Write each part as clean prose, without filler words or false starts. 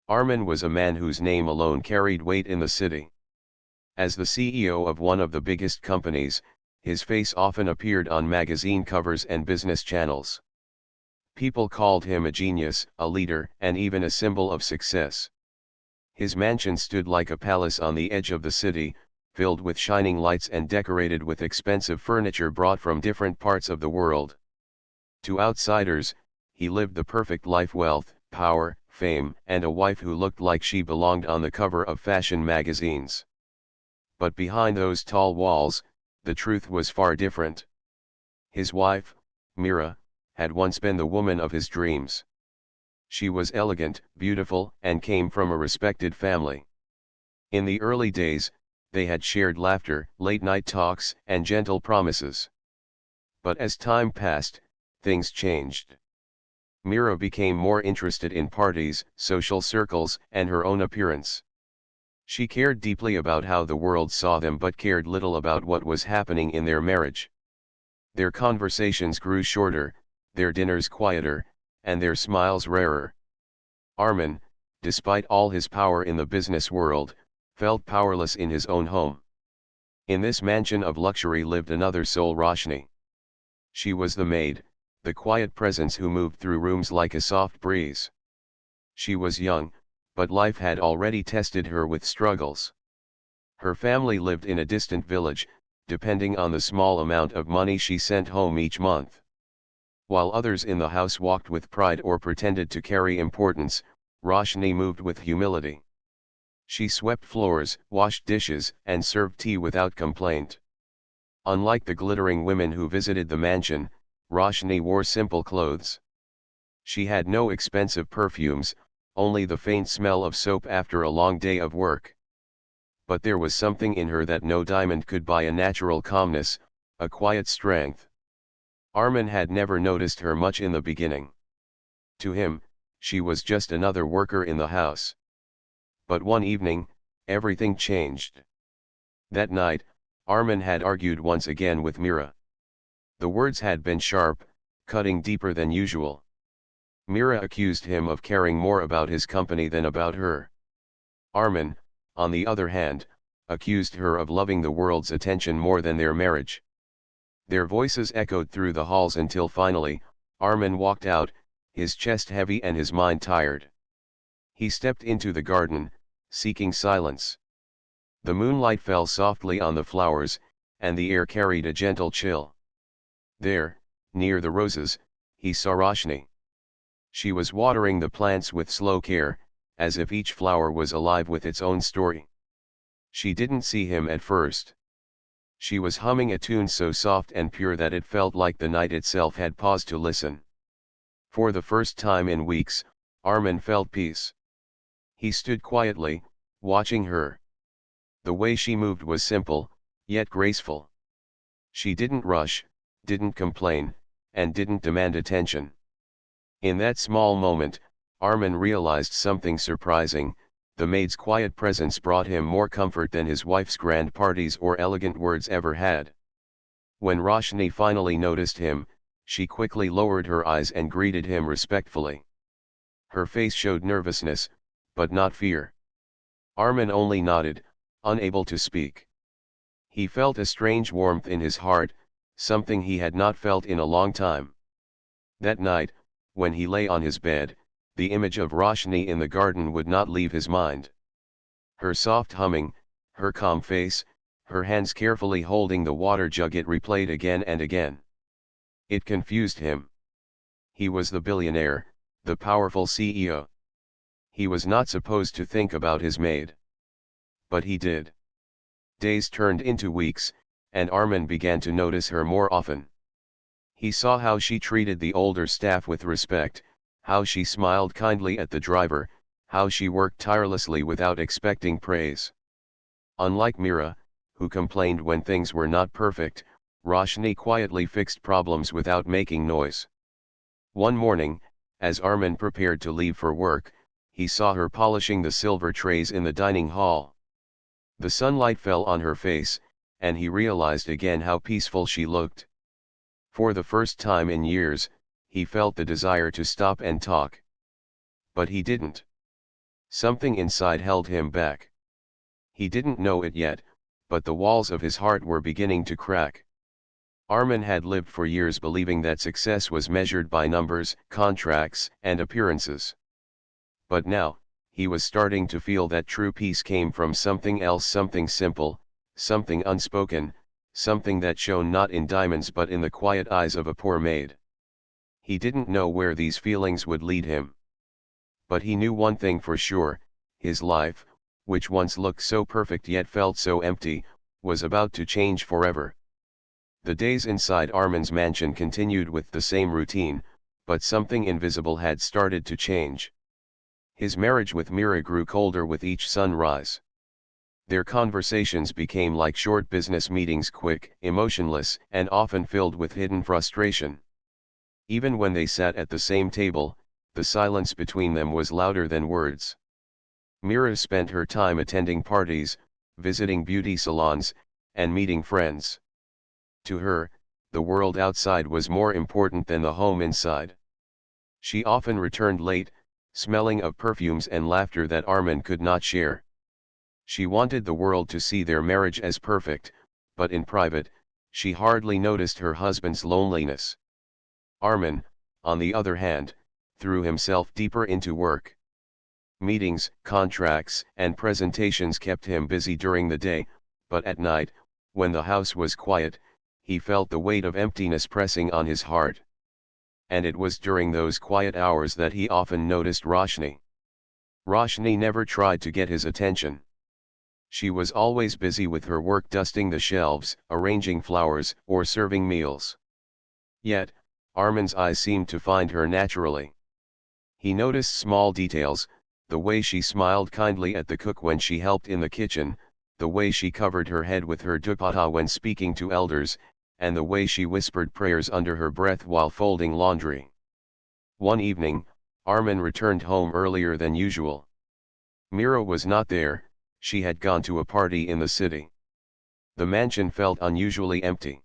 Armin was a man whose name alone carried weight in the city. As the CEO of one of the biggest companies, his face often appeared on magazine covers and business channels. People called him a genius, a leader, and even a symbol of success. His mansion stood like a palace on the edge of the city, filled with shining lights and decorated with expensive furniture brought from different parts of the world. To outsiders, he lived the perfect life: wealth, power, fame, and a wife who looked like she belonged on the cover of fashion magazines. But behind those tall walls, the truth was far different. His wife, Mira, had once been the woman of his dreams. She was elegant, beautiful, and came from a respected family. In the early days, they had shared laughter, late-night talks, and gentle promises. But as time passed, things changed. Mira became more interested in parties, social circles, and her own appearance. She cared deeply about how the world saw them but cared little about what was happening in their marriage. Their conversations grew shorter, their dinners quieter, and their smiles rarer. Armin, despite all his power in the business world, felt powerless in his own home. In this mansion of luxury lived another soul: Roshni. She was the maid, the quiet presence who moved through rooms like a soft breeze. She was young, but life had already tested her with struggles. Her family lived in a distant village, depending on the small amount of money she sent home each month. While others in the house walked with pride or pretended to carry importance, Roshni moved with humility. She swept floors, washed dishes, and served tea without complaint. Unlike the glittering women who visited the mansion, Roshni wore simple clothes. She had no expensive perfumes, only the faint smell of soap after a long day of work. But there was something in her that no diamond could buy: a natural calmness, a quiet strength. Armin had never noticed her much in the beginning. To him, she was just another worker in the house. But one evening, everything changed. That night, Armin had argued once again with Mira. The words had been sharp, cutting deeper than usual. Mira accused him of caring more about his company than about her. Armin, on the other hand, accused her of loving the world's attention more than their marriage. Their voices echoed through the halls until finally, Armin walked out, his chest heavy and his mind tired. He stepped into the garden, seeking silence. The moonlight fell softly on the flowers, and the air carried a gentle chill. There, near the roses, he saw Roshni. She was watering the plants with slow care, as if each flower was alive with its own story. She didn't see him at first. She was humming a tune so soft and pure that it felt like the night itself had paused to listen. For the first time in weeks, Armin felt peace. He stood quietly, watching her. The way she moved was simple, yet graceful. She didn't rush, didn't complain, and didn't demand attention. In that small moment, Armin realized something surprising: the maid's quiet presence brought him more comfort than his wife's grand parties or elegant words ever had. When Roshni finally noticed him, she quickly lowered her eyes and greeted him respectfully. Her face showed nervousness, but not fear. Armin only nodded, unable to speak. He felt a strange warmth in his heart, something he had not felt in a long time. That night, when he lay on his bed, the image of Roshni in the garden would not leave his mind. Her soft humming, her calm face, her hands carefully holding the water jug, it replayed again and again. It confused him. He was the billionaire, the powerful CEO. He was not supposed to think about his maid. But he did. Days turned into weeks, and Armin began to notice her more often. He saw how she treated the older staff with respect, how she smiled kindly at the driver, how she worked tirelessly without expecting praise. Unlike Mira, who complained when things were not perfect, Roshni quietly fixed problems without making noise. One morning, as Armin prepared to leave for work, he saw her polishing the silver trays in the dining hall. The sunlight fell on her face, and he realized again how peaceful she looked. For the first time in years, he felt the desire to stop and talk. But he didn't. Something inside held him back. He didn't know it yet, but the walls of his heart were beginning to crack. Armin had lived for years believing that success was measured by numbers, contracts, and appearances. But now, he was starting to feel that true peace came from something else, something simple, something unspoken, something that shone not in diamonds but in the quiet eyes of a poor maid. He didn't know where these feelings would lead him. But he knew one thing for sure: his life, which once looked so perfect yet felt so empty, was about to change forever. The days inside Armin's mansion continued with the same routine, but something invisible had started to change. His marriage with Mira grew colder with each sunrise. Their conversations became like short business meetings, quick, emotionless, and often filled with hidden frustration. Even when they sat at the same table, the silence between them was louder than words. Mira spent her time attending parties, visiting beauty salons, and meeting friends. To her, the world outside was more important than the home inside. She often returned late, smelling of perfumes and laughter that Armin could not share. She wanted the world to see their marriage as perfect, but in private, she hardly noticed her husband's loneliness. Armin, on the other hand, threw himself deeper into work. Meetings, contracts, and presentations kept him busy during the day, but at night, when the house was quiet, he felt the weight of emptiness pressing on his heart. And it was during those quiet hours that he often noticed Roshni. Roshni never tried to get his attention. She was always busy with her work, dusting the shelves, arranging flowers, or serving meals. Yet, Armin's eyes seemed to find her naturally. He noticed small details: the way she smiled kindly at the cook when she helped in the kitchen, the way she covered her head with her dupatta when speaking to elders, and the way she whispered prayers under her breath while folding laundry. One evening, Armin returned home earlier than usual. Mira was not there; she had gone to a party in the city. The mansion felt unusually empty.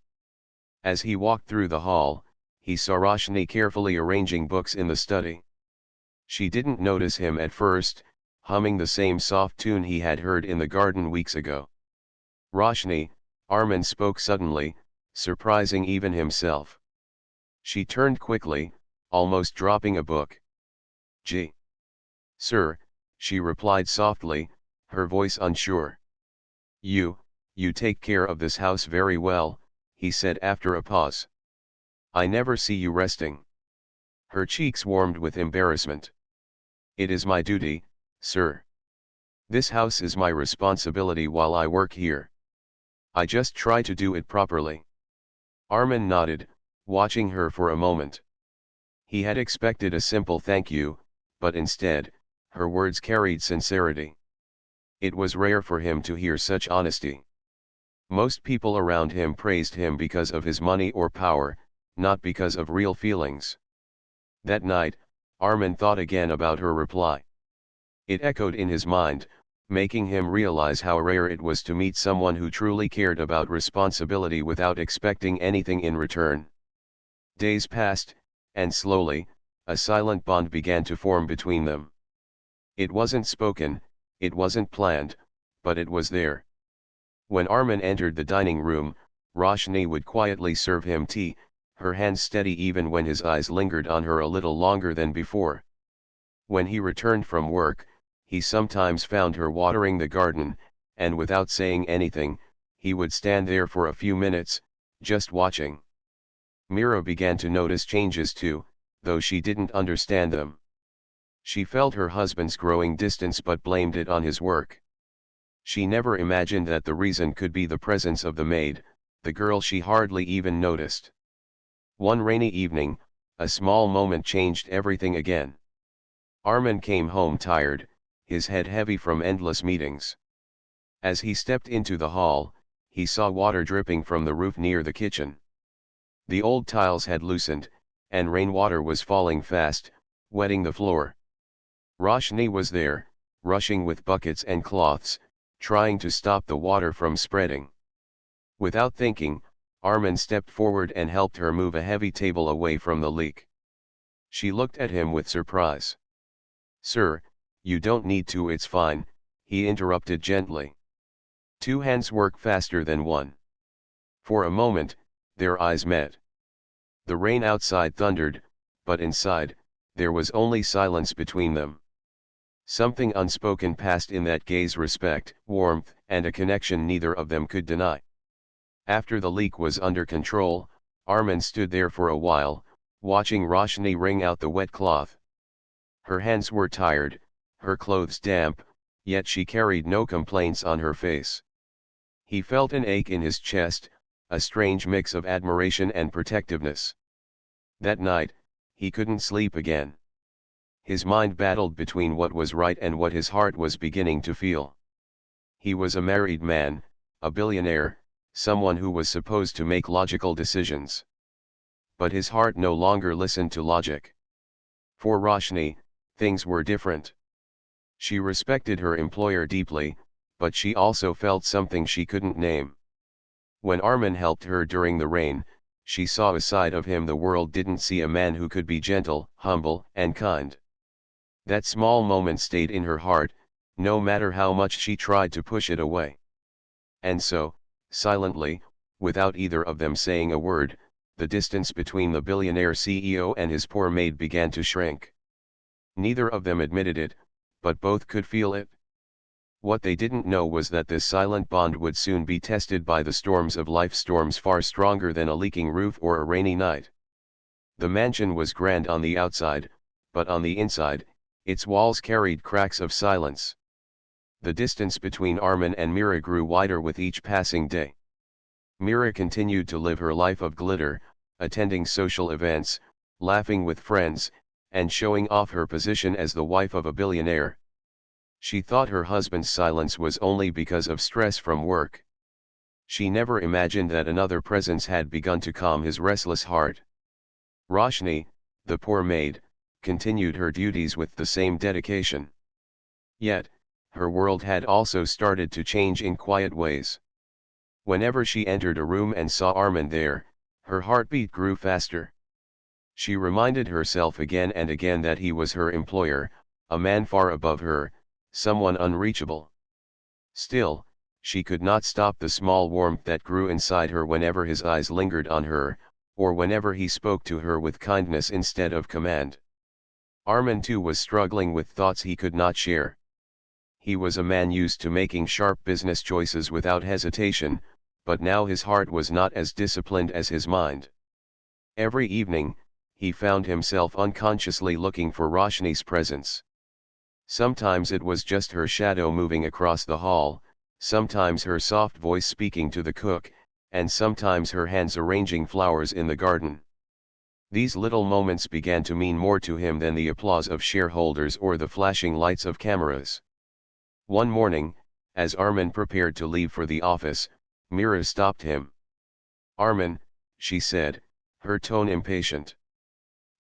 As he walked through the hall, he saw Roshni carefully arranging books in the study. She didn't notice him at first, humming the same soft tune he had heard in the garden weeks ago. "Roshni," Armin spoke suddenly, surprising even himself. She turned quickly, almost dropping a book. "G. Sir," she replied softly, her voice unsure. You take care of this house very well," he said after a pause. "I never see you resting." Her cheeks warmed with embarrassment. "It is my duty, sir. This house is my responsibility while I work here. I just try to do it properly." Armin nodded, watching her for a moment. He had expected a simple thank you, but instead, her words carried sincerity. It was rare for him to hear such honesty. Most people around him praised him because of his money or power, not because of real feelings. That night, Armin thought again about her reply. It echoed in his mind, making him realize how rare it was to meet someone who truly cared about responsibility without expecting anything in return. Days passed, and slowly, a silent bond began to form between them. It wasn't spoken, it wasn't planned, but it was there. When Armin entered the dining room, Roshni would quietly serve him tea, her hands steady even when his eyes lingered on her a little longer than before. When he returned from work, he sometimes found her watering the garden, and without saying anything, he would stand there for a few minutes, just watching. Mira began to notice changes too, though she didn't understand them. She felt her husband's growing distance but blamed it on his work. She never imagined that the reason could be the presence of the maid, the girl she hardly even noticed. One rainy evening, a small moment changed everything again. Armin came home tired, his head heavy from endless meetings. As he stepped into the hall, he saw water dripping from the roof near the kitchen. The old tiles had loosened, and rainwater was falling fast, wetting the floor. Roshni was there, rushing with buckets and cloths, trying to stop the water from spreading. Without thinking, Armin stepped forward and helped her move a heavy table away from the leak. She looked at him with surprise. "Sir, You don't need to, it's fine, he interrupted gently. Two hands work faster than one. For a moment, their eyes met. The rain outside thundered, but inside, there was only silence between them. Something unspoken passed in that gaze, respect, warmth, and a connection neither of them could deny. After the leak was under control, Armin stood there for a while, watching Roshni wring out the wet cloth. Her hands were tired, her clothes damp, yet she carried no complaints on her face. He felt an ache in his chest, a strange mix of admiration and protectiveness. That night, he couldn't sleep again. His mind battled between what was right and what his heart was beginning to feel. He was a married man, a billionaire, someone who was supposed to make logical decisions. But his heart no longer listened to logic. For Roshni, things were different. She respected her employer deeply, but she also felt something she couldn't name. When Armin helped her during the rain, she saw a side of him the world didn't see: a man who could be gentle, humble, and kind. That small moment stayed in her heart, no matter how much she tried to push it away. And so, silently, without either of them saying a word, the distance between the billionaire CEO and his poor maid began to shrink. Neither of them admitted it, but both could feel it. What they didn't know was that this silent bond would soon be tested by the storms of life, storms far stronger than a leaking roof or a rainy night. The mansion was grand on the outside, but on the inside, its walls carried cracks of silence. The distance between Armin and Mira grew wider with each passing day. Mira continued to live her life of glitter, attending social events, laughing with friends, and showing off her position as the wife of a billionaire. She thought her husband's silence was only because of stress from work. She never imagined that another presence had begun to calm his restless heart. Roshni, the poor maid, continued her duties with the same dedication. Yet, her world had also started to change in quiet ways. Whenever she entered a room and saw Armin there, her heartbeat grew faster. She reminded herself again and again that he was her employer, a man far above her, someone unreachable. Still, she could not stop the small warmth that grew inside her whenever his eyes lingered on her, or whenever he spoke to her with kindness instead of command. Armin too was struggling with thoughts he could not share. He was a man used to making sharp business choices without hesitation, but now his heart was not as disciplined as his mind. Every evening, he found himself unconsciously looking for Roshni's presence. Sometimes it was just her shadow moving across the hall, sometimes her soft voice speaking to the cook, and sometimes her hands arranging flowers in the garden. These little moments began to mean more to him than the applause of shareholders or the flashing lights of cameras. One morning, as Armin prepared to leave for the office, Mira stopped him. "Armin," she said, her tone impatient.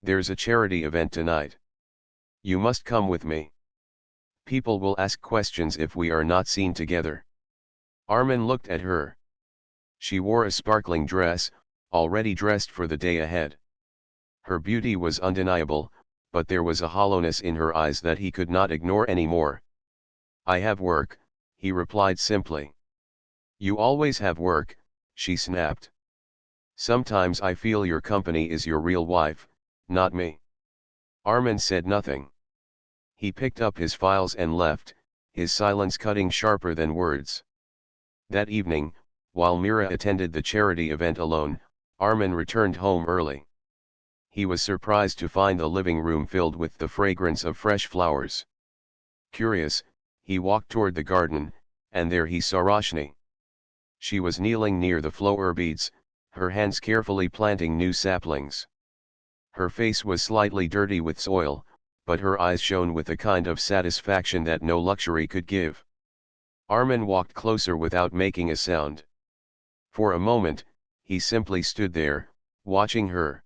"There's a charity event tonight. You must come with me. People will ask questions if we are not seen together." Armin looked at her. She wore a sparkling dress, already dressed for the day ahead. Her beauty was undeniable, but there was a hollowness in her eyes that he could not ignore anymore. "I have work," he replied simply. "You always have work," she snapped. "Sometimes I feel your company is your real wife, not me." Armin said nothing. He picked up his files and left, his silence cutting sharper than words. That evening, while Mira attended the charity event alone, Armin returned home early. He was surprised to find the living room filled with the fragrance of fresh flowers. Curious, he walked toward the garden, and there he saw Roshni. She was kneeling near the flower beds, her hands carefully planting new saplings. Her face was slightly dirty with soil, but her eyes shone with a kind of satisfaction that no luxury could give. Armin walked closer without making a sound. For a moment, he simply stood there, watching her.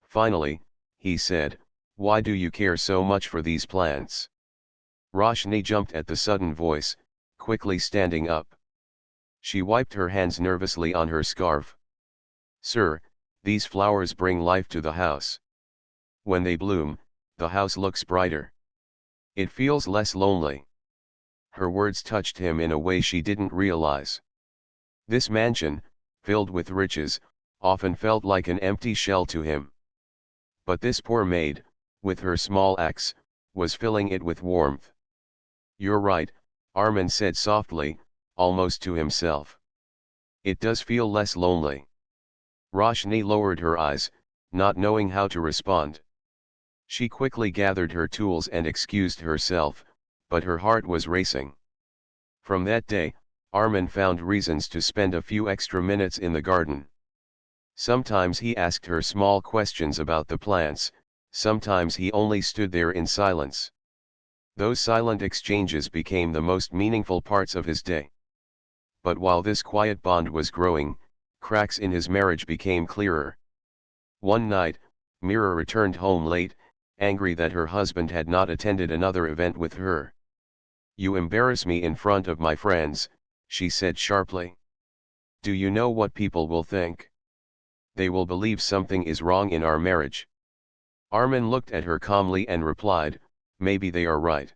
Finally, he said, "Why do you care so much for these plants?" Roshni jumped at the sudden voice, quickly standing up. She wiped her hands nervously on her scarf. "Sir, these flowers bring life to the house. When they bloom, the house looks brighter. It feels less lonely. Her words touched him in a way she didn't realize. This mansion, filled with riches, often felt like an empty shell to him. But this poor maid, with her small axe, was filling it with warmth. "You're right," Armin said softly, almost to himself. "It does feel less lonely." Roshni lowered her eyes, not knowing how to respond. She quickly gathered her tools and excused herself, but her heart was racing. From that day, Armin found reasons to spend a few extra minutes in the garden. Sometimes he asked her small questions about the plants, sometimes he only stood there in silence. Those silent exchanges became the most meaningful parts of his day. But while this quiet bond was growing, cracks in his marriage became clearer. One night, Mira returned home late, angry that her husband had not attended another event with her. "You embarrass me in front of my friends," she said sharply. "Do you know what people will think? They will believe something is wrong in our marriage." Armin looked at her calmly and replied, "Maybe they are right."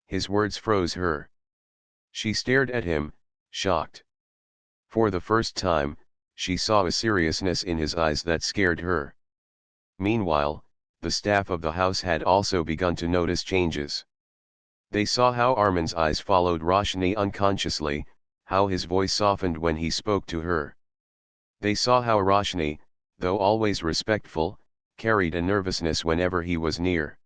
His words froze her. She stared at him, shocked. For the first time, she saw a seriousness in his eyes that scared her. Meanwhile, the staff of the house had also begun to notice changes. They saw how Armin's eyes followed Roshni unconsciously, how his voice softened when he spoke to her. They saw how Roshni, though always respectful, carried a nervousness whenever he was near.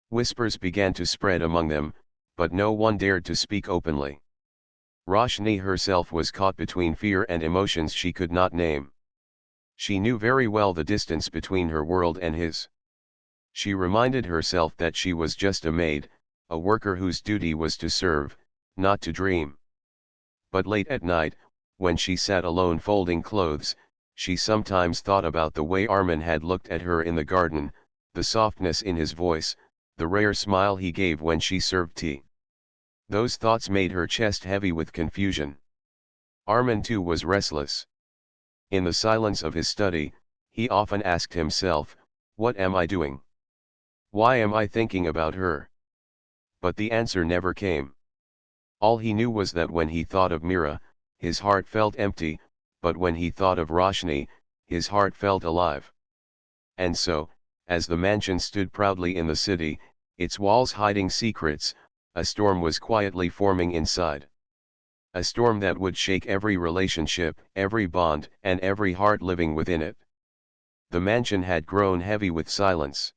Whispers began to spread among them, but no one dared to speak openly. Roshni herself was caught between fear and emotions she could not name. She knew very well the distance between her world and his. She reminded herself that she was just a maid, a worker whose duty was to serve, not to dream. But late at night, when she sat alone folding clothes, she sometimes thought about the way Armin had looked at her in the garden, the softness in his voice, the rare smile he gave when she served tea. Those thoughts made her chest heavy with confusion. Armin too was restless. In the silence of his study, he often asked himself, "What am I doing? Why am I thinking about her?" But the answer never came. All he knew was that when he thought of Mira, his heart felt empty, but when he thought of Roshni, his heart felt alive. And so, as the mansion stood proudly in the city, its walls hiding secrets, a storm was quietly forming inside. A storm that would shake every relationship, every bond, and every heart living within it. The mansion had grown heavy with silence.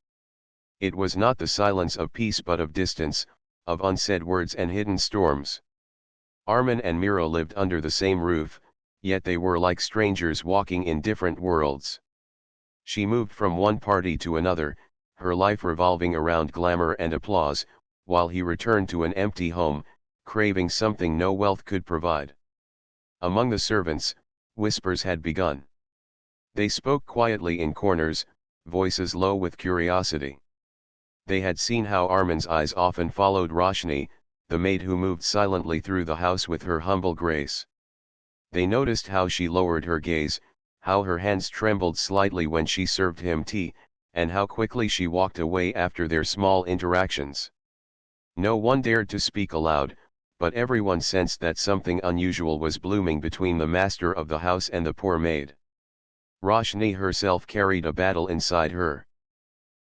It was not the silence of peace but of distance, of unsaid words and hidden storms. Armin and Mira lived under the same roof, yet they were like strangers walking in different worlds. She moved from one party to another, her life revolving around glamour and applause, while he returned to an empty home, craving something no wealth could provide. Among the servants, whispers had begun. They spoke quietly in corners, voices low with curiosity. They had seen how Armin's eyes often followed Roshni, the maid who moved silently through the house with her humble grace. They noticed how she lowered her gaze, how her hands trembled slightly when she served him tea, and how quickly she walked away after their small interactions. No one dared to speak aloud, but everyone sensed that something unusual was blooming between the master of the house and the poor maid. Roshni herself carried a battle inside her.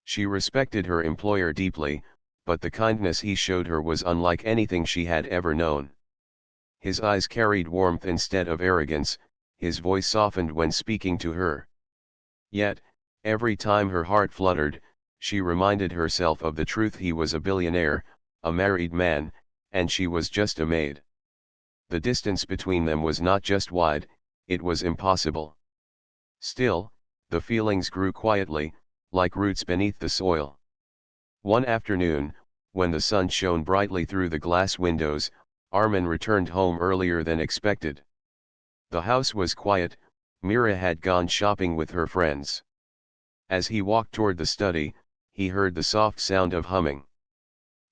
She respected her employer deeply, but the kindness he showed her was unlike anything she had ever known. His eyes carried warmth instead of arrogance, his voice softened when speaking to her. Yet, every time her heart fluttered, she reminded herself of the truth: he was a billionaire, a married man, and she was just a maid. The distance between them was not just wide, it was impossible. Still, the feelings grew quietly, like roots beneath the soil. One afternoon, when the sun shone brightly through the glass windows, Armin returned home earlier than expected. The house was quiet, Mira had gone shopping with her friends. As he walked toward the study, he heard the soft sound of humming.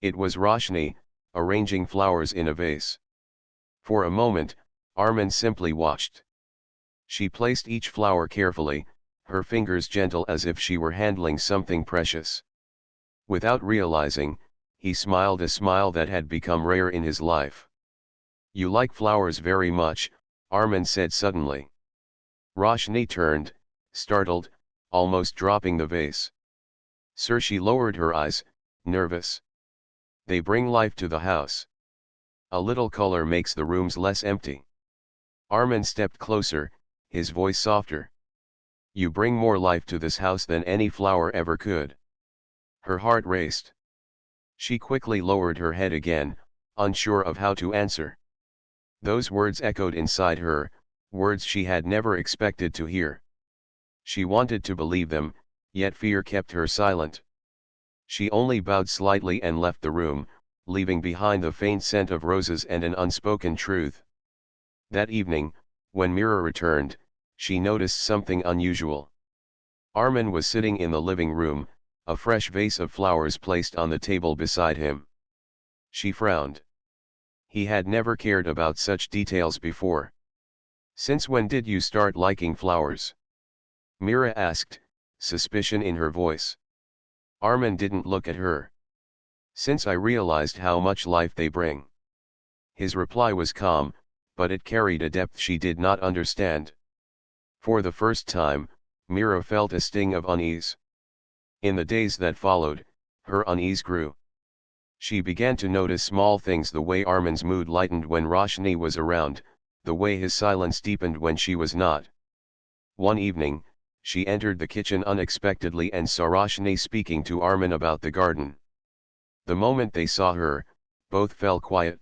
It was Roshni, arranging flowers in a vase. For a moment, Armin simply watched. She placed each flower carefully, her fingers gentle as if she were handling something precious. Without realizing, he smiled a smile that had become rare in his life. "You like flowers very much," Armin said suddenly. Roshni turned, startled, almost dropping the vase. "Sir," she lowered her eyes, nervous. "They bring life to the house. A little color makes the rooms less empty." Armin stepped closer, his voice softer. "You bring more life to this house than any flower ever could." Her heart raced. She quickly lowered her head again, unsure of how to answer. Those words echoed inside her, words she had never expected to hear. She wanted to believe them, yet fear kept her silent. She only bowed slightly and left the room, leaving behind the faint scent of roses and an unspoken truth. That evening, when Mira returned, she noticed something unusual. Armin was sitting in the living room, a fresh vase of flowers placed on the table beside him. She frowned. He had never cared about such details before. "Since when did you start liking flowers?" Mira asked, suspicion in her voice. Armin didn't look at her. "Since I realized how much life they bring." His reply was calm, but it carried a depth she did not understand. For the first time, Mira felt a sting of unease. In the days that followed, her unease grew. She began to notice small things: the way Armin's mood lightened when Roshni was around, the way his silence deepened when she was not. One evening, she entered the kitchen unexpectedly and saw Roshni speaking to Armin about the garden. The moment they saw her, both fell quiet.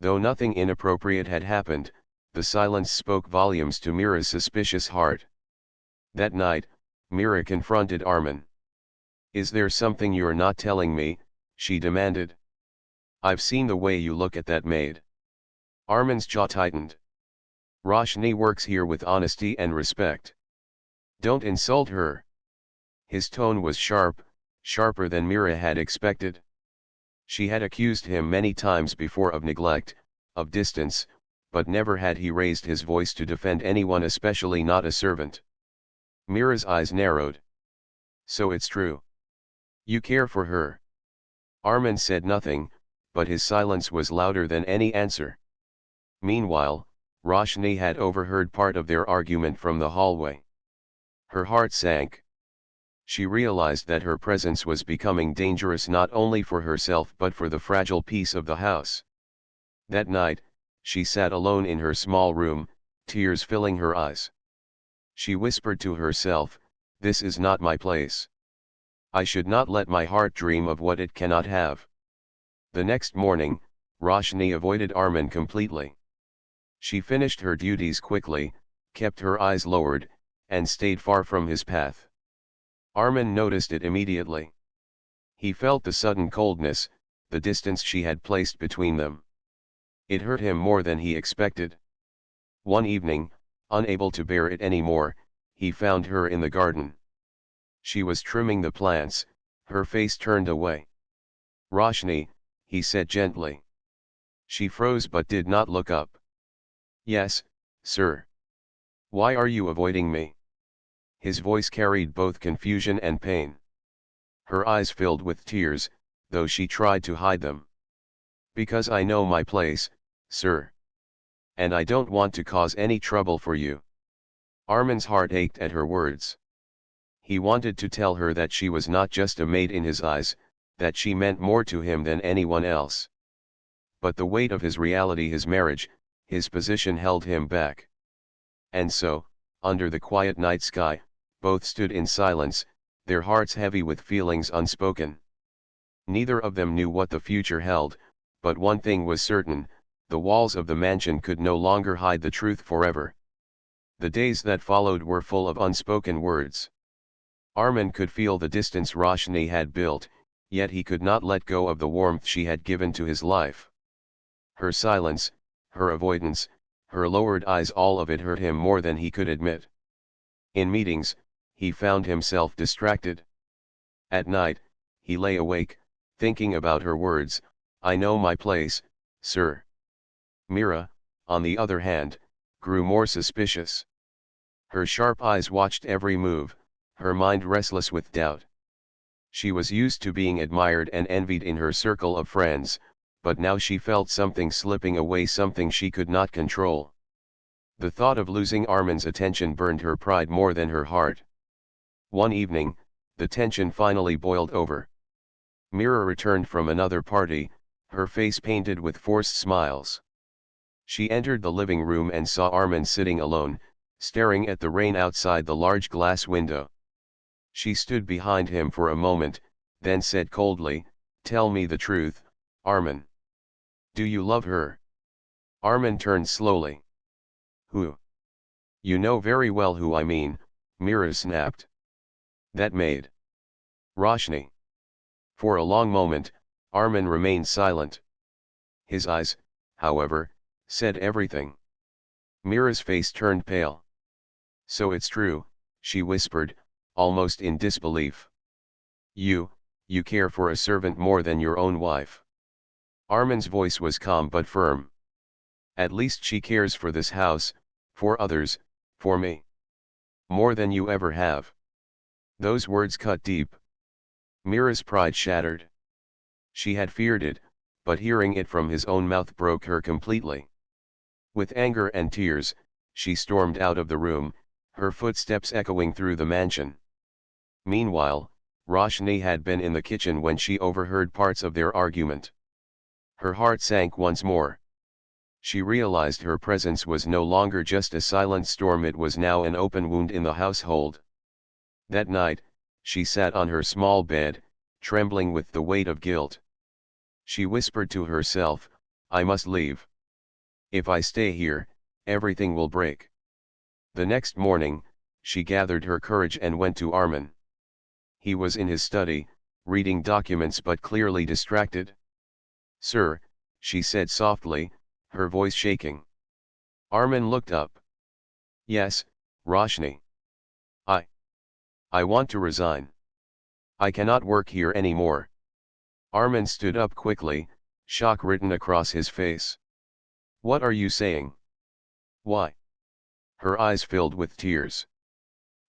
Though nothing inappropriate had happened, the silence spoke volumes to Mira's suspicious heart. That night, Mira confronted Armin. "Is there something you're not telling me?" she demanded. "I've seen the way you look at that maid." Armin's jaw tightened. "Roshni works here with honesty and respect. Don't insult her." His tone was sharp, sharper than Mira had expected. She had accused him many times before of neglect, of distance, but never had he raised his voice to defend anyone, especially not a servant. Mira's eyes narrowed. "So it's true. You care for her?" Armin said nothing, but his silence was louder than any answer. Meanwhile, Roshni had overheard part of their argument from the hallway. Her heart sank. She realized that her presence was becoming dangerous not only for herself but for the fragile peace of the house. That night, she sat alone in her small room, tears filling her eyes. She whispered to herself, "This is not my place. I should not let my heart dream of what it cannot have." The next morning, Roshni avoided Armin completely. She finished her duties quickly, kept her eyes lowered, and stayed far from his path. Armin noticed it immediately. He felt the sudden coldness, the distance she had placed between them. It hurt him more than he expected. One evening, unable to bear it anymore, he found her in the garden. She was trimming the plants, her face turned away. "Roshni," he said gently. She froze but did not look up. "Yes, sir." "Why are you avoiding me?" His voice carried both confusion and pain. Her eyes filled with tears, though she tried to hide them. "Because I know my place, sir. And I don't want to cause any trouble for you." Armin's heart ached at her words. He wanted to tell her that she was not just a maid in his eyes, that she meant more to him than anyone else. But the weight of his reality, his marriage, his position held him back. And so, under the quiet night sky, both stood in silence, their hearts heavy with feelings unspoken. Neither of them knew what the future held, but one thing was certain: the walls of the mansion could no longer hide the truth forever. The days that followed were full of unspoken words. Armin could feel the distance Roshni had built, yet he could not let go of the warmth she had given to his life. Her silence, her avoidance, her lowered eyes, all of it hurt him more than he could admit. In meetings, he found himself distracted. At night, he lay awake, thinking about her words, "I know my place, sir." Mira, on the other hand, grew more suspicious. Her sharp eyes watched every move, her mind restless with doubt. She was used to being admired and envied in her circle of friends, but now she felt something slipping away, something she could not control. The thought of losing Armin's attention burned her pride more than her heart. One evening, the tension finally boiled over. Mira returned from another party, her face painted with forced smiles. She entered the living room and saw Armin sitting alone, staring at the rain outside the large glass window. She stood behind him for a moment, then said coldly, "Tell me the truth, Armin. Do you love her?" Armin turned slowly. "Who?" "You know very well who I mean," Mira snapped. "That maid. Roshni." For a long moment, Armin remained silent. His eyes, however, said everything. Mira's face turned pale. "So it's true," she whispered, almost in disbelief. You care for a servant more than your own wife." Armin's voice was calm but firm. "At least she cares for this house, for others, for me. More than you ever have." Those words cut deep. Mira's pride shattered. She had feared it, but hearing it from his own mouth broke her completely. With anger and tears, she stormed out of the room, her footsteps echoing through the mansion. Meanwhile, Roshni had been in the kitchen when she overheard parts of their argument. Her heart sank once more. She realized her presence was no longer just a silent storm, it was now an open wound in the household. That night, she sat on her small bed, trembling with the weight of guilt. She whispered to herself, "I must leave. If I stay here, everything will break." The next morning, she gathered her courage and went to Armin. He was in his study, reading documents but clearly distracted. "Sir," she said softly, her voice shaking. Armin looked up. "Yes, Roshni. I want to resign. I cannot work here anymore." Armin stood up quickly, shock written across his face. "What are you saying? Why?" Her eyes filled with tears.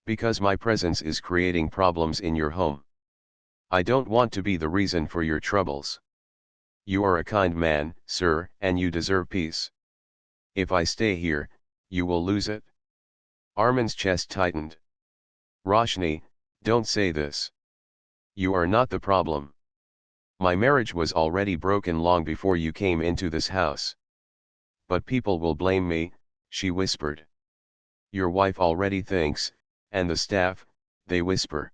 "Because my presence is creating problems in your home. I don't want to be the reason for your troubles. You are a kind man, sir, and you deserve peace. If I stay here, you will lose it." Armin's chest tightened. "Roshni, don't say this. You are not the problem. My marriage was already broken long before you came into this house." "But people will blame me," she whispered. "Your wife already thinks, and the staff, they whisper.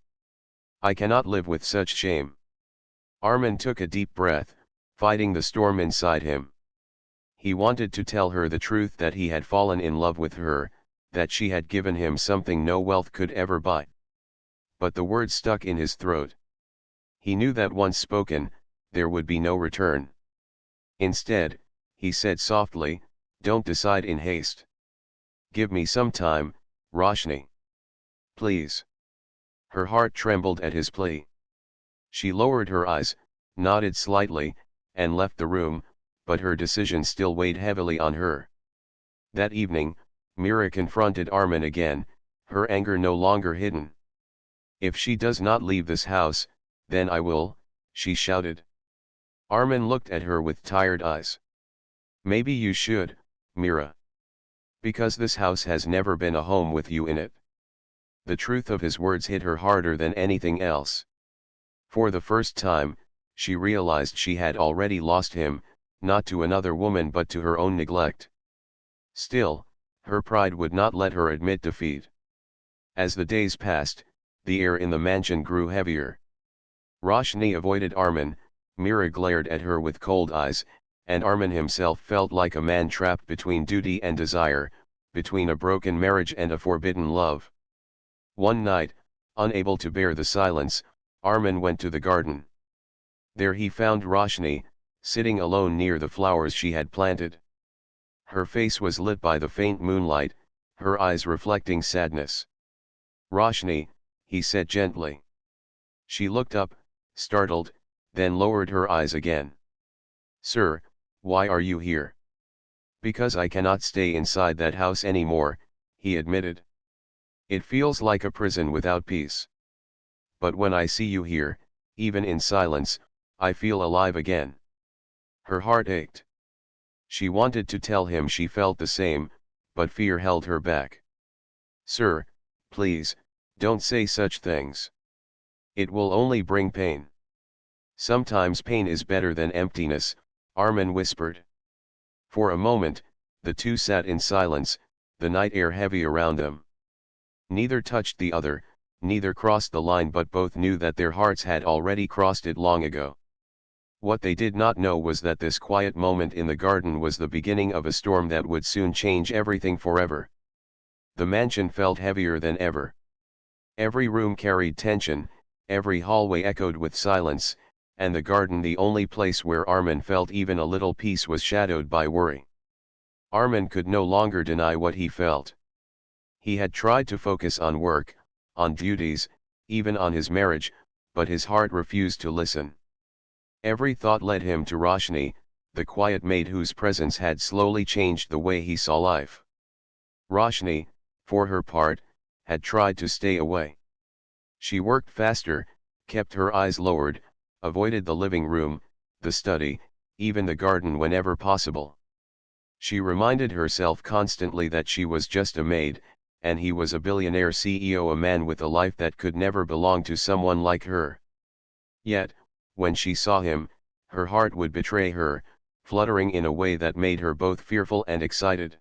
I cannot live with such shame." Armin took a deep breath, fighting the storm inside him. He wanted to tell her the truth, that he had fallen in love with her, that she had given him something no wealth could ever buy. But the words stuck in his throat. He knew that once spoken, there would be no return. Instead, he said softly, "Don't decide in haste. Give me some time, Roshni. Please." Her heart trembled at his plea. She lowered her eyes, nodded slightly, and left the room, but her decision still weighed heavily on her. That evening, Mira confronted Armin again, her anger no longer hidden. "If she does not leave this house, then I will," she shouted. Armin looked at her with tired eyes. "Maybe you should, Mira. Because this house has never been a home with you in it." The truth of his words hit her harder than anything else. For the first time, she realized she had already lost him, not to another woman but to her own neglect. Still, her pride would not let her admit defeat. As the days passed, the air in the mansion grew heavier. Roshni avoided Armin, Mira glared at her with cold eyes, and Armin himself felt like a man trapped between duty and desire, between a broken marriage and a forbidden love. One night, unable to bear the silence, Armin went to the garden. There he found Roshni, sitting alone near the flowers she had planted. Her face was lit by the faint moonlight, her eyes reflecting sadness. "Roshni," he said gently. She looked up, startled, then lowered her eyes again. "Sir, why are you here?" "Because I cannot stay inside that house anymore," he admitted. "It feels like a prison without peace. But when I see you here, even in silence, I feel alive again. Her heart ached. She wanted to tell him she felt the same, but fear held her back. Sir, please, don't say such things. It will only bring pain. Sometimes pain is better than emptiness, Armin whispered. For a moment, the two sat in silence, the night air heavy around them. Neither touched the other, neither crossed the line, but both knew that their hearts had already crossed it long ago. What they did not know was that this quiet moment in the garden was the beginning of a storm that would soon change everything forever. The mansion felt heavier than ever. Every room carried tension, every hallway echoed with silence, and the garden, the only place where Armin felt even a little peace, was shadowed by worry. Armin could no longer deny what he felt. He had tried to focus on work, on duties, even on his marriage, but his heart refused to listen. Every thought led him to Roshni, the quiet maid whose presence had slowly changed the way he saw life. Roshni, for her part, had tried to stay away. She worked faster, kept her eyes lowered, avoided the living room, the study, even the garden whenever possible. She reminded herself constantly that she was just a maid, and he was a billionaire CEO, a man with a life that could never belong to someone like her. Yet, when she saw him, her heart would betray her, fluttering in a way that made her both fearful and excited.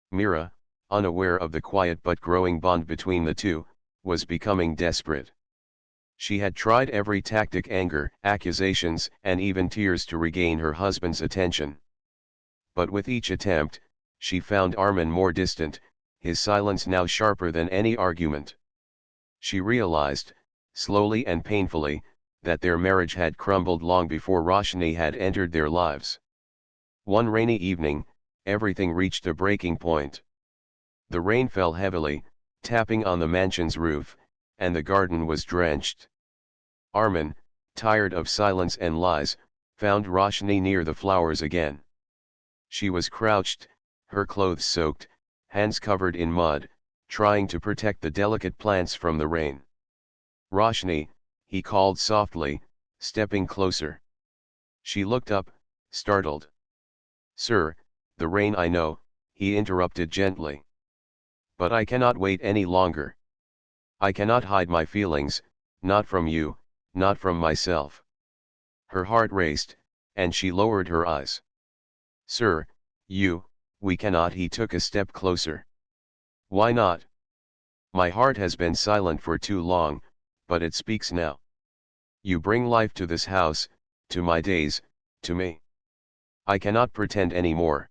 Mira, unaware of the quiet but growing bond between the two, was becoming desperate. She had tried every tactic: anger, accusations, and even tears to regain her husband's attention. But with each attempt, she found Armin more distant, his silence now sharper than any argument. She realized, slowly and painfully, that their marriage had crumbled long before Roshni had entered their lives. One rainy evening, everything reached a breaking point. The rain fell heavily, tapping on the mansion's roof, and the garden was drenched. Armin, tired of silence and lies, found Roshni near the flowers again. She was crouched, her clothes soaked, hands covered in mud, trying to protect the delicate plants from the rain. Roshni, he called softly, stepping closer. She looked up, startled. Sir, the rain, I know, he interrupted gently. But I cannot wait any longer. I cannot hide my feelings, not from you, not from myself. Her heart raced, and she lowered her eyes. Sir, we cannot. He took a step closer. Why not? My heart has been silent for too long, but it speaks now. You bring life to this house, to my days, to me. I cannot pretend anymore.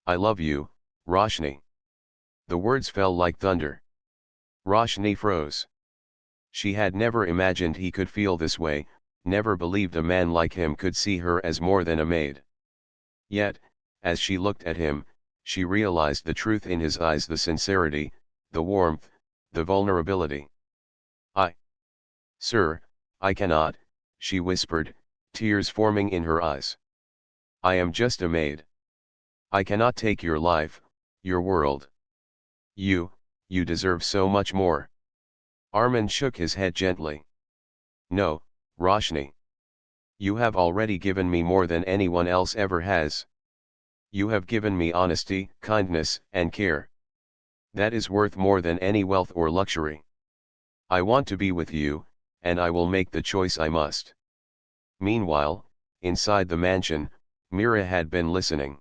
I love you, Roshni. The words fell like thunder. Roshni froze. She had never imagined he could feel this way, never believed a man like him could see her as more than a maid. Yet, as she looked at him, she realized the truth in his eyes, the sincerity, the warmth, the vulnerability. Sir, I cannot, she whispered, tears forming in her eyes. I am just a maid. I cannot take your life, your world. You deserve so much more. Armin shook his head gently. No, Roshni. You have already given me more than anyone else ever has. You have given me honesty, kindness, and care. That is worth more than any wealth or luxury. I want to be with you, and I will make the choice I must. Meanwhile, inside the mansion, Mira had been listening.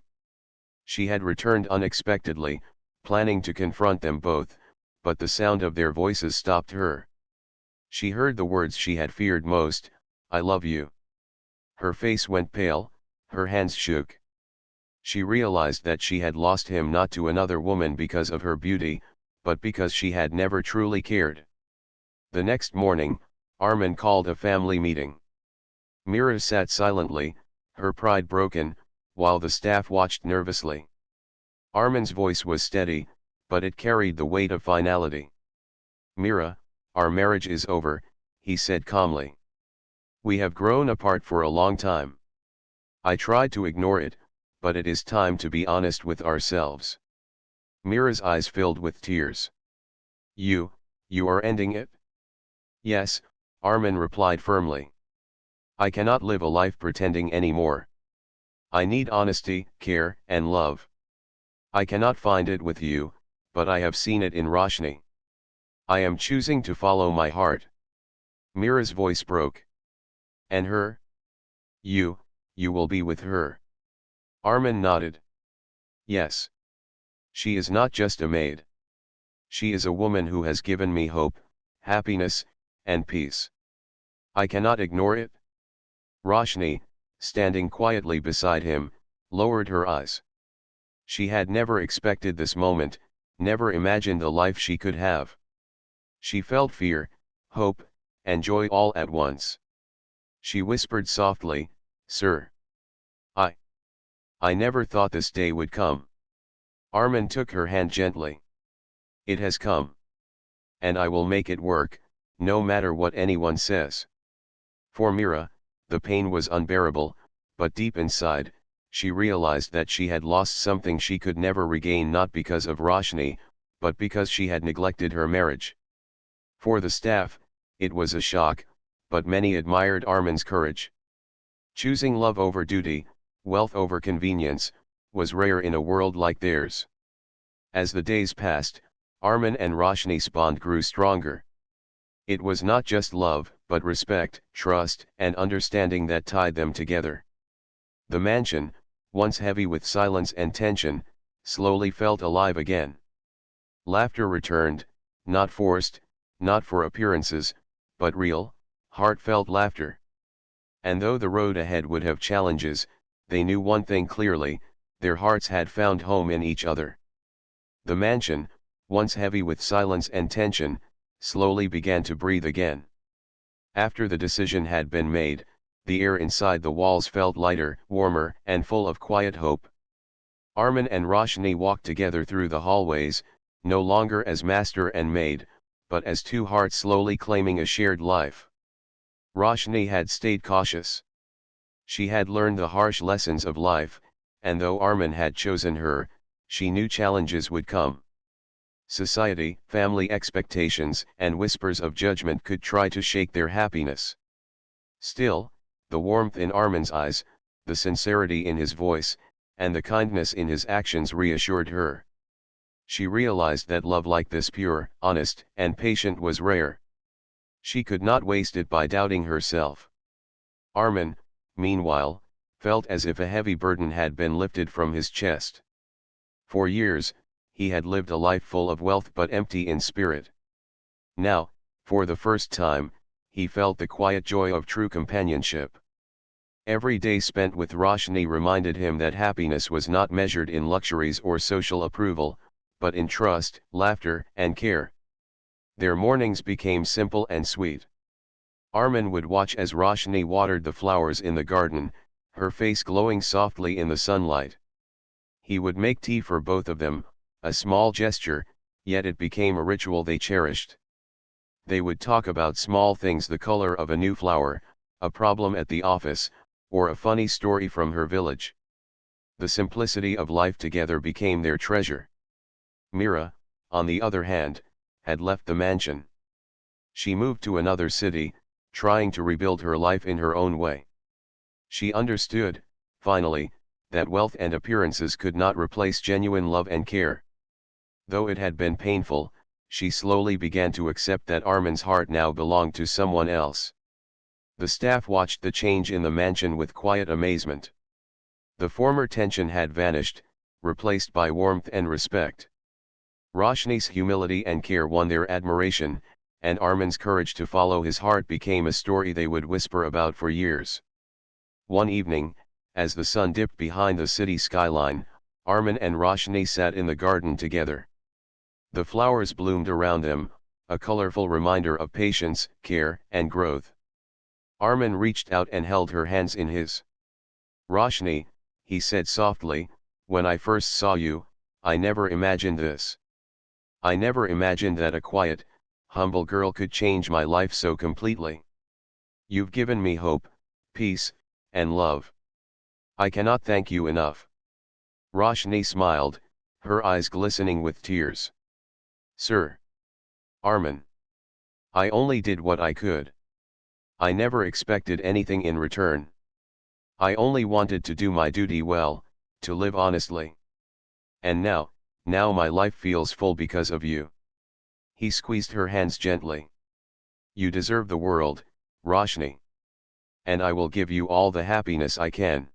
She had returned unexpectedly, planning to confront them both, but the sound of their voices stopped her. She heard the words she had feared most, I love you. Her face went pale, her hands shook. She realized that she had lost him not to another woman because of her beauty, but because she had never truly cared. The next morning, Armin called a family meeting. Mira sat silently, her pride broken, while the staff watched nervously. Armin's voice was steady, but it carried the weight of finality. Mira, our marriage is over, he said calmly. We have grown apart for a long time. I tried to ignore it, but it is time to be honest with ourselves. Mira's eyes filled with tears. You are ending it? Yes, Armin replied firmly. I cannot live a life pretending anymore. I need honesty, care, and love. I cannot find it with you, but I have seen it in Roshni. I am choosing to follow my heart. Mira's voice broke. And her? You will be with her. Armin nodded. Yes. She is not just a maid. She is a woman who has given me hope, happiness, and peace. I cannot ignore it. Roshni, standing quietly beside him, lowered her eyes. She had never expected this moment, never imagined the life she could have. She felt fear, hope, and joy all at once. She whispered softly, Sir. I never thought this day would come. Armin took her hand gently. It has come. And I will make it work, no matter what anyone says. For Mira, the pain was unbearable, but deep inside, she realized that she had lost something she could never regain, not because of Roshni, but because she had neglected her marriage. For the staff, it was a shock, but many admired Armin's courage. Choosing love over duty, wealth over convenience, was rare in a world like theirs. As the days passed, Armin and Roshni's bond grew stronger. It was not just love, but respect, trust, and understanding that tied them together. The mansion, once heavy with silence and tension, slowly felt alive again. Laughter returned, not forced, not for appearances, but real, heartfelt laughter. And though the road ahead would have challenges, they knew one thing clearly, their hearts had found home in each other. The mansion, once heavy with silence and tension, slowly began to breathe again. After the decision had been made, the air inside the walls felt lighter, warmer, and full of quiet hope. Armin and Roshni walked together through the hallways, no longer as master and maid, but as two hearts slowly claiming a shared life. Roshni had stayed cautious. She had learned the harsh lessons of life, and though Armin had chosen her, she knew challenges would come. Society, family expectations, and whispers of judgment could try to shake their happiness. Still, the warmth in Armin's eyes, the sincerity in his voice, and the kindness in his actions reassured her. She realized that love like this, pure, honest, and patient, was rare. She could not waste it by doubting herself. Armin, meanwhile, felt as if a heavy burden had been lifted from his chest. For years, he had lived a life full of wealth but empty in spirit. Now, for the first time, he felt the quiet joy of true companionship. Every day spent with Roshni reminded him that happiness was not measured in luxuries or social approval, but in trust, laughter, and care. Their mornings became simple and sweet. Armin would watch as Roshni watered the flowers in the garden, her face glowing softly in the sunlight. He would make tea for both of them, a small gesture, yet it became a ritual they cherished. They would talk about small things, the color of a new flower, a problem at the office, or a funny story from her village. The simplicity of life together became their treasure. Mira, on the other hand, had left the mansion. She moved to another city, trying to rebuild her life in her own way. She understood, finally, that wealth and appearances could not replace genuine love and care. Though it had been painful, she slowly began to accept that Armin's heart now belonged to someone else. The staff watched the change in the mansion with quiet amazement. The former tension had vanished, replaced by warmth and respect. Roshni's humility and care won their admiration, and Armin's courage to follow his heart became a story they would whisper about for years. One evening, as the sun dipped behind the city skyline, Armin and Roshni sat in the garden together. The flowers bloomed around them, a colorful reminder of patience, care, and growth. Armin reached out and held her hands in his. Roshni, he said softly, when I first saw you, I never imagined this. I never imagined that a quiet, humble girl could change my life so completely. You've given me hope, peace, and love. I cannot thank you enough. Roshni smiled, her eyes glistening with tears. Sir. Armin. I only did what I could. I never expected anything in return. I only wanted to do my duty well, to live honestly. And now my life feels full because of you. He squeezed her hands gently. You deserve the world, Roshni. And I will give you all the happiness I can.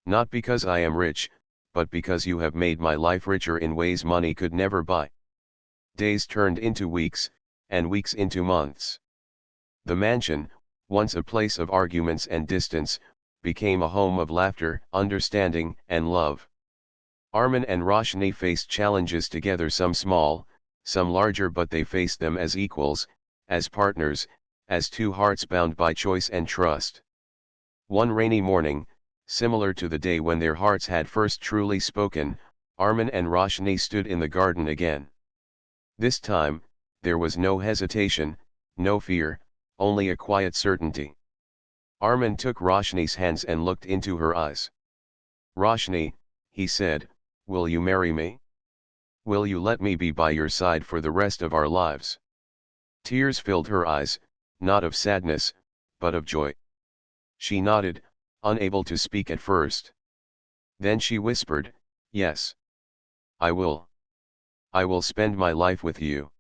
Not because I am rich, but because you have made my life richer in ways money could never buy. Days turned into weeks, and weeks into months. The mansion, once a place of arguments and distance, became a home of laughter, understanding, and love. Armin and Roshni faced challenges together, some small, some larger, but they faced them as equals, as partners, as two hearts bound by choice and trust. One rainy morning, similar to the day when their hearts had first truly spoken, Armin and Roshni stood in the garden again. This time, there was no hesitation, no fear, only a quiet certainty. Armin took Roshni's hands and looked into her eyes. Roshni, he said, will you marry me? Will you let me be by your side for the rest of our lives? Tears filled her eyes, not of sadness, but of joy. She nodded, unable to speak at first. Then she whispered, yes. I will. I will spend my life with you.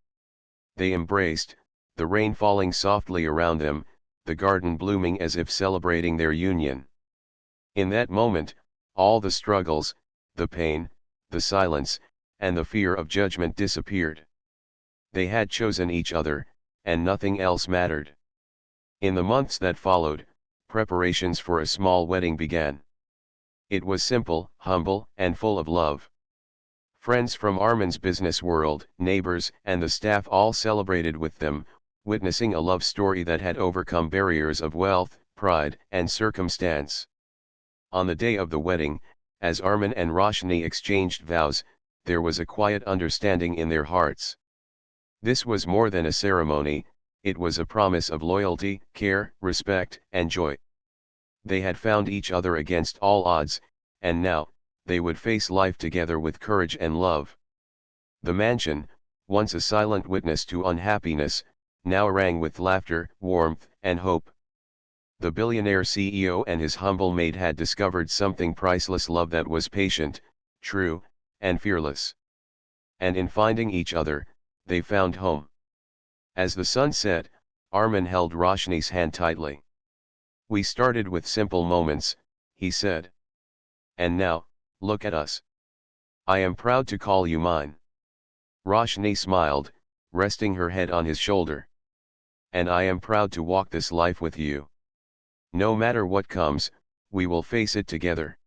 They embraced, the rain falling softly around them, the garden blooming as if celebrating their union. In that moment, all the struggles, the pain, the silence, and the fear of judgment disappeared. They had chosen each other, and nothing else mattered. In the months that followed, preparations for a small wedding began. It was simple, humble, and full of love. Friends from Armin's business world, neighbors, and the staff all celebrated with them, witnessing a love story that had overcome barriers of wealth, pride, and circumstance. On the day of the wedding, as Armin and Roshni exchanged vows, there was a quiet understanding in their hearts. This was more than a ceremony, it was a promise of loyalty, care, respect, and joy. They had found each other against all odds, and now, they would face life together with courage and love. The mansion, once a silent witness to unhappiness, now rang with laughter, warmth, and hope. The billionaire CEO and his humble maid had discovered something priceless: love that was patient, true, and fearless. And in finding each other, they found home. As the sun set, Armin held Roshni's hand tightly. We started with simple moments, he said. And now, look at us. I am proud to call you mine. Roshni smiled, resting her head on his shoulder. And I am proud to walk this life with you. No matter what comes, we will face it together.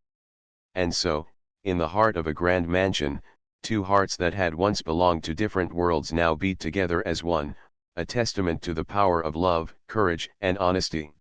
And so, in the heart of a grand mansion, two hearts that had once belonged to different worlds now beat together as one, a testament to the power of love, courage, and honesty.